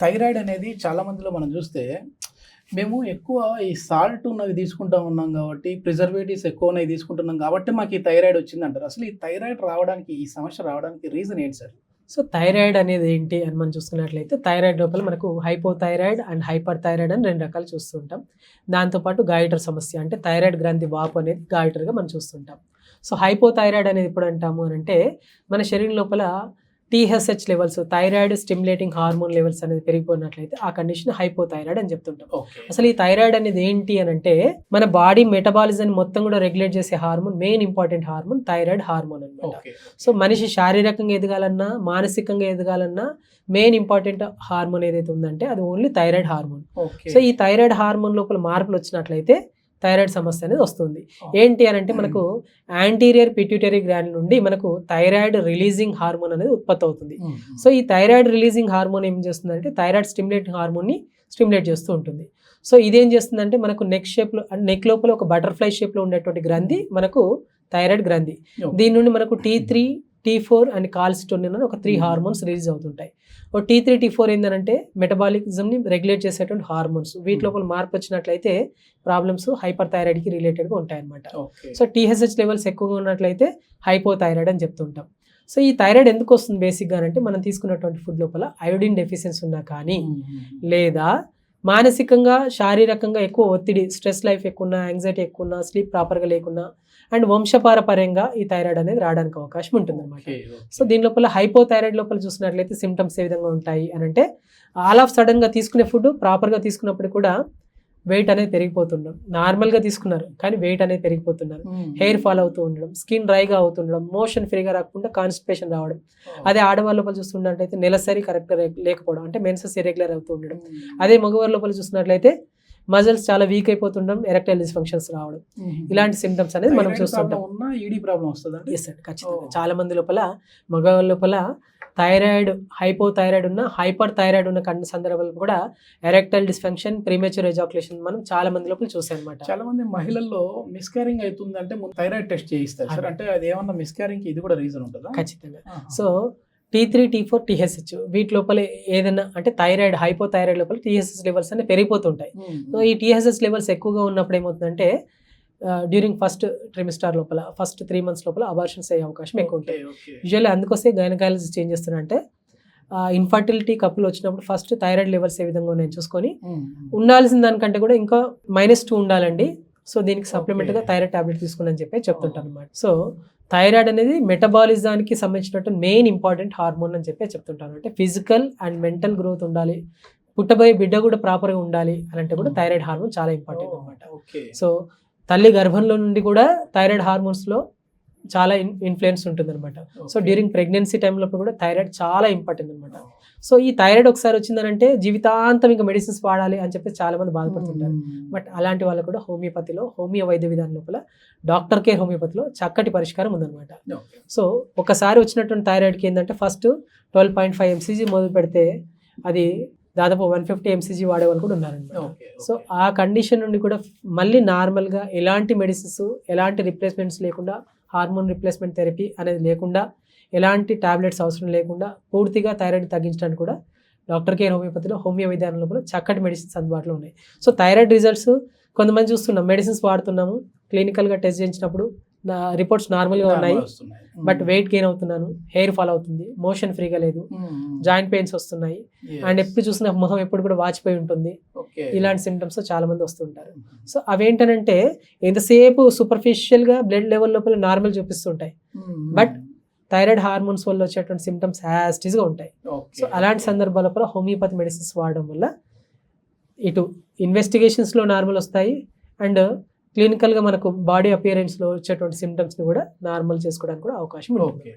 Thyroid అనేది చాలా మందిలో మనం చూస్తే, మేము ఎక్కువ ఈ సాల్ట్ ఉన్నవి తీసుకుంటా ఉన్నాం కాబట్టి, ప్రిజర్వేటివ్స్ ఎక్కువ ఉన్నవి తీసుకుంటున్నాం కాబట్టి మాకు ఈ థైరాయిడ్ వచ్చిందంటారు. అసలు ఈ థైరాయిడ్ రావడానికి, ఈ సమస్య రావడానికి రీజన్ ఏంటి సార్? సో థైరాయిడ్ అనేది ఏంటి అని మనం చూసుకున్నట్లయితే థైరాయిడ్ లోపల మనకు హైపోథైరాయిడ్ అండ్ హైపర్ థైరాయిడ్ అని 2 రకాలు చూస్తుంటాం. దాంతోపాటు గాయిటర్ సమస్య అంటే థైరాయిడ్ గ్రంథి వాపు అనేది గాయిటర్గా మనం చూస్తుంటాం. సో హైపోథైరాయిడ్ అనేది ఎప్పుడు అంటాము అని అంటే మన శరీరం లోపల TSH levels, thyroid stimulating hormone levels అనేది పెరిగిపోయినట్లయితే ఆ కండిషన్ హైపోథైరాయిడ్ అని చెప్తుంటాం. అసలు ఈ థైరాయిడ్ అనేది ఏంటి అని అంటే మన బాడీ మెటబాలిజం మొత్తం కూడా రెగ్యులేట్ చేసే hormone, main important hormone thyroid hormone అనమాట. సో మనిషి శారీరకంగా ఎదగాలన్నా, మానసికంగా ఎదగాలన్నా మెయిన్ ఇంపార్టెంట్ హార్మోన్ ఏదైతే ఉందంటే అది ఓన్లీ థైరాయిడ్ హార్మోన్. సో ఈ థైరాయిడ్ హార్మోన్ లోపల మార్పులు వచ్చినట్లయితే థైరాయిడ్ సమస్య అనేది వస్తుంది. ఏంటి అని అంటే మనకు యాంటీరియర్ పిట్యూటరీ గ్లాండ్ నుండి మనకు థైరాయిడ్ రిలీజింగ్ హార్మోన్ అనేది ఉత్పత్తి అవుతుంది. సో ఈ థైరాయిడ్ రిలీజింగ్ హార్మోన్ ఏం చేస్తుందంటే థైరాయిడ్ స్టిమ్యులేటింగ్ హార్మోన్ని స్టిమ్యులేట్ చేస్తూ ఉంటుంది. సో ఇదేం చేస్తుందంటే మనకు నెక్ లోపల ఒక బటర్ఫ్లై షేప్లో ఉండేటువంటి గ్రంథి మనకు థైరాయిడ్ గ్రంథి. దీని నుండి మనకు T3, T4 అండ్ కాల్సిటోనిన్ అని ఒక 3 హార్మోన్స్ రిలీజ్ అవుతుంటాయి. T3, T4 ఏంటంటే మెటబాలిజంని రెగ్యులేట్ చేసేటువంటి హార్మోన్స్. వీటి లోపల మార్పు వచ్చినట్లయితే ప్రాబ్లమ్స్ హైపర్ థైరాయిడ్కి రిలేటెడ్గా ఉంటాయన్నమాట. సో TSH లెవెల్స్ ఎక్కువగా ఉన్నట్లయితే హైపోథైరాయిడ్ అని చెప్తుంటాం. సో ఈ థైరాయిడ్ ఎందుకు వస్తుంది బేసిక్గా అంటే మనం తీసుకున్నటువంటి ఫుడ్ లోపల అయోడిన్ డెఫిషియన్సీ ఉన్నా కానీ, లేదా మానసికంగా శారీరకంగా ఎక్కువ ఒత్తిడి, స్ట్రెస్ లైఫ్ ఎక్కువ ఉన్నా, యాంగ్జైటీ ఎక్కువ ఉన్నా, స్లీప్ ప్రాపర్గా లేకున్నా అండ్ వంశపారపర్యంగా ఈ థైరాయిడ్ అనేది రావడానికి అవకాశం ఉంటుంది అనమాట. సో దీని లోపల హైపోథైరాయిడ్ లోపల చూసినట్లయితే సిమ్టమ్స్ ఏ విధంగా ఉంటాయి అని అంటే ఆల్ ఆఫ్ సడన్గా తీసుకునే ఫుడ్ ప్రాపర్గా తీసుకున్నప్పుడు కూడా వెయిట్ అనేది పెరిగిపోతుండడం, నార్మల్గా తీసుకున్నారు కానీ వెయిట్ అనేది పెరిగిపోతున్నారు, హెయిర్ ఫాల్ అవుతూ ఉండడం, స్కిన్ డ్రైగా అవుతుండడం, మోషన్ ఫ్రీగా రాకుండా కాన్స్టిపేషన్ రావడం. అదే ఆడవాళ్ళ లోపల చూస్తున్నట్లయితే నెలసరి కరెక్ట్గా లేకపోవడం అంటే మెన్సెస్ ఇరెగ్యులర్ అవుతూ ఉండడం. అదే మగవారి లోపల చూసినట్లయితే మజిల్స్ చాలా వీక్ అయిపోతుండడం, ఎరెక్టైల్ డిస్ఫంక్షన్స్ రావడం, ఇలాంటి సిమ్టమ్స్ అనేది మనం చూస్తుంటాం. ఎస్ అండి, ఖచ్చితంగా చాలా మంది లోపల మగవాళ్ళ లోపల థైరాయిడ్, హైపోథైరాయిడ్ ఉన్న, హైపర్ థైరాయిడ్ ఉన్న సందర్భాల్లో కూడా ఎరెక్టైల్ డిస్ఫంక్షన్, ప్రీమెచ్యూర్ ఎజాక్యులేషన్ మనం చాలా మంది లోపల చూసాం అనమాట. చాలా మంది మహిళల్లో మిస్క్యారింగ్ అవుతుందంటే థైరాయిడ్ టెస్ట్ చేయిస్తారు సార్, అంటే అది ఏమన్నా మిస్క్యారింగ్ ఇది కూడా రీజన్ ఉంటుందా? ఖచ్చితంగా. సో T3, T4, TSH వీటి లోపల ఏదైనా అంటే థైరాయిడ్, హైపోథైరాయిడ్ లోపల TSH లెవెల్స్ అనేవి పెరిగిపోతుంటాయి. సో ఈ TSH లెవెల్స్ ఎక్కువగా ఉన్నప్పుడు ఏమవుతుందంటే డ్యూరింగ్ ఫస్ట్ ట్రిమిస్టర్ లోపల, ఫస్ట్ 3 months లోపల అబార్షన్స్ అయ్యే అవకాశం ఎక్కువ ఉంటాయి. యూజువల్లీ అందుకోసే గైనకాలజిస్ట్ ఏం చేస్తున్నారంటే ఇన్ఫర్టిలిటీ కపుల్ వచ్చినప్పుడు ఫస్ట్ థైరాయిడ్ లెవెల్స్ ఏ విధంగా ఉన్నాయని చూసుకొని ఉండాల్సిన దానికంటే కూడా ఇంకా -2 ఉండాలండి. సో దీనికి సప్లిమెంట్గా థైరాయిడ్ టాబ్లెట్ తీసుకోండి అని చెప్పి చెప్తుంటాను అనమాట. సో థైరాయిడ్ అనేది మెటబాలిజానికి సంబంధించినట్టు మెయిన్ ఇంపార్టెంట్ హార్మోన్ అని చెప్పి చెప్తుంటాను. అంటే ఫిజికల్ అండ్ మెంటల్ గ్రోత్ ఉండాలి, పుట్టబోయే బిడ్డ కూడా ప్రాపర్గా ఉండాలి అని అంటే కూడా థైరాయిడ్ హార్మోన్ చాలా ఇంపార్టెంట్ అనమాట. సో తల్లి గర్భంలో నుండి కూడా థైరాయిడ్ హార్మోన్స్లో చాలా ఇన్ఫ్లుయెన్స్ ఉంటుంది అనమాట. సో డ్యూరింగ్ ప్రెగ్నెన్సీ టైంలో కూడా థైరాయిడ్ చాలా ఇంపార్టెంట్ అనమాట. సో ఈ థైరాయిడ్ ఒకసారి వచ్చిందనంటే జీవితాంతం ఇంకా మెడిసిన్స్ వాడాలి అని చెప్పి చాలా మంది బాధపడుతుంటారు. బట్ అలాంటి వాళ్ళు కూడా హోమియోపతిలో, హోమియో వైద్య విధానం లోపల డాక్టర్ కేర్ హోమియోపతిలో చక్కటి పరిష్కారం ఉందన్నమాట. సో ఒకసారి వచ్చినటువంటి థైరాయిడ్కి ఏంటంటే ఫస్ట్ 12.5 mcg మొదలు పెడితే అది దాదాపు 150 mcg వాడే వాళ్ళు కూడా ఉన్నారనమాట. సో ఆ కండిషన్ నుండి కూడా మళ్ళీ నార్మల్గా ఎలాంటి మెడిసిన్స్, ఎలాంటి రిప్లేస్మెంట్స్ లేకుండా, హార్మోన్ రిప్లేస్మెంట్ థెరపీ అనేది లేకుండా, ఎలాంటి టాబ్లెట్స్ అవసరం లేకుండా పూర్తిగా థైరాయిడ్ తగ్గించడానికి కూడా డాక్టర్ కేర్ హోమియోపతిలో, హోమియో విధానంలో కూడా చక్కటి మెడిసిన్స్ అందుబాటులో ఉన్నాయి. సో థైరాయిడ్ రిజల్ట్స్ కొంతమంది చూస్తున్నాం, మెడిసిన్స్ వాడుతున్నాము, క్లినికల్గా టెస్ట్ చేయించినప్పుడు రిపోర్ట్స్ నార్మల్గా ఉన్నాయి, బట్ వెయిట్ గెయిన్ అవుతున్నాను, హెయిర్ ఫాల్ అవుతుంది, మోషన్ ఫ్రీగా లేదు, జాయింట్ పెయిన్స్ వస్తున్నాయి, అండ్ ఎప్పుడు చూసిన మొహం ఎప్పుడు కూడా వాచిపోయి ఉంటుంది, ఇలాంటి సిమ్టమ్స్ చాలా మంది వస్తుంటారు. సో అవేంటనంటే ఎంతసేపు సూపర్ఫిషియల్గా బ్లడ్ లెవెల్ లోపల నార్మల్ చూపిస్తుంటాయి, బట్ థైరాయిడ్ హార్మోన్స్ వల్ల వచ్చేటువంటి సిమ్టమ్స్ యాస్టీస్గా ఉంటాయి. సో అలాంటి సందర్భాల హోమియోపతి మెడిసిన్స్ వాడడం వల్ల ఇటు ఇన్వెస్టిగేషన్స్లో నార్మల్ వస్తాయి అండ్ క్లినికల్గా మనకు బాడీ అపియరెన్స్లో వచ్చేటువంటి సిమ్టమ్స్ని కూడా నార్మల్ చేసుకోవడానికి కూడా అవకాశం ఉంటుంది.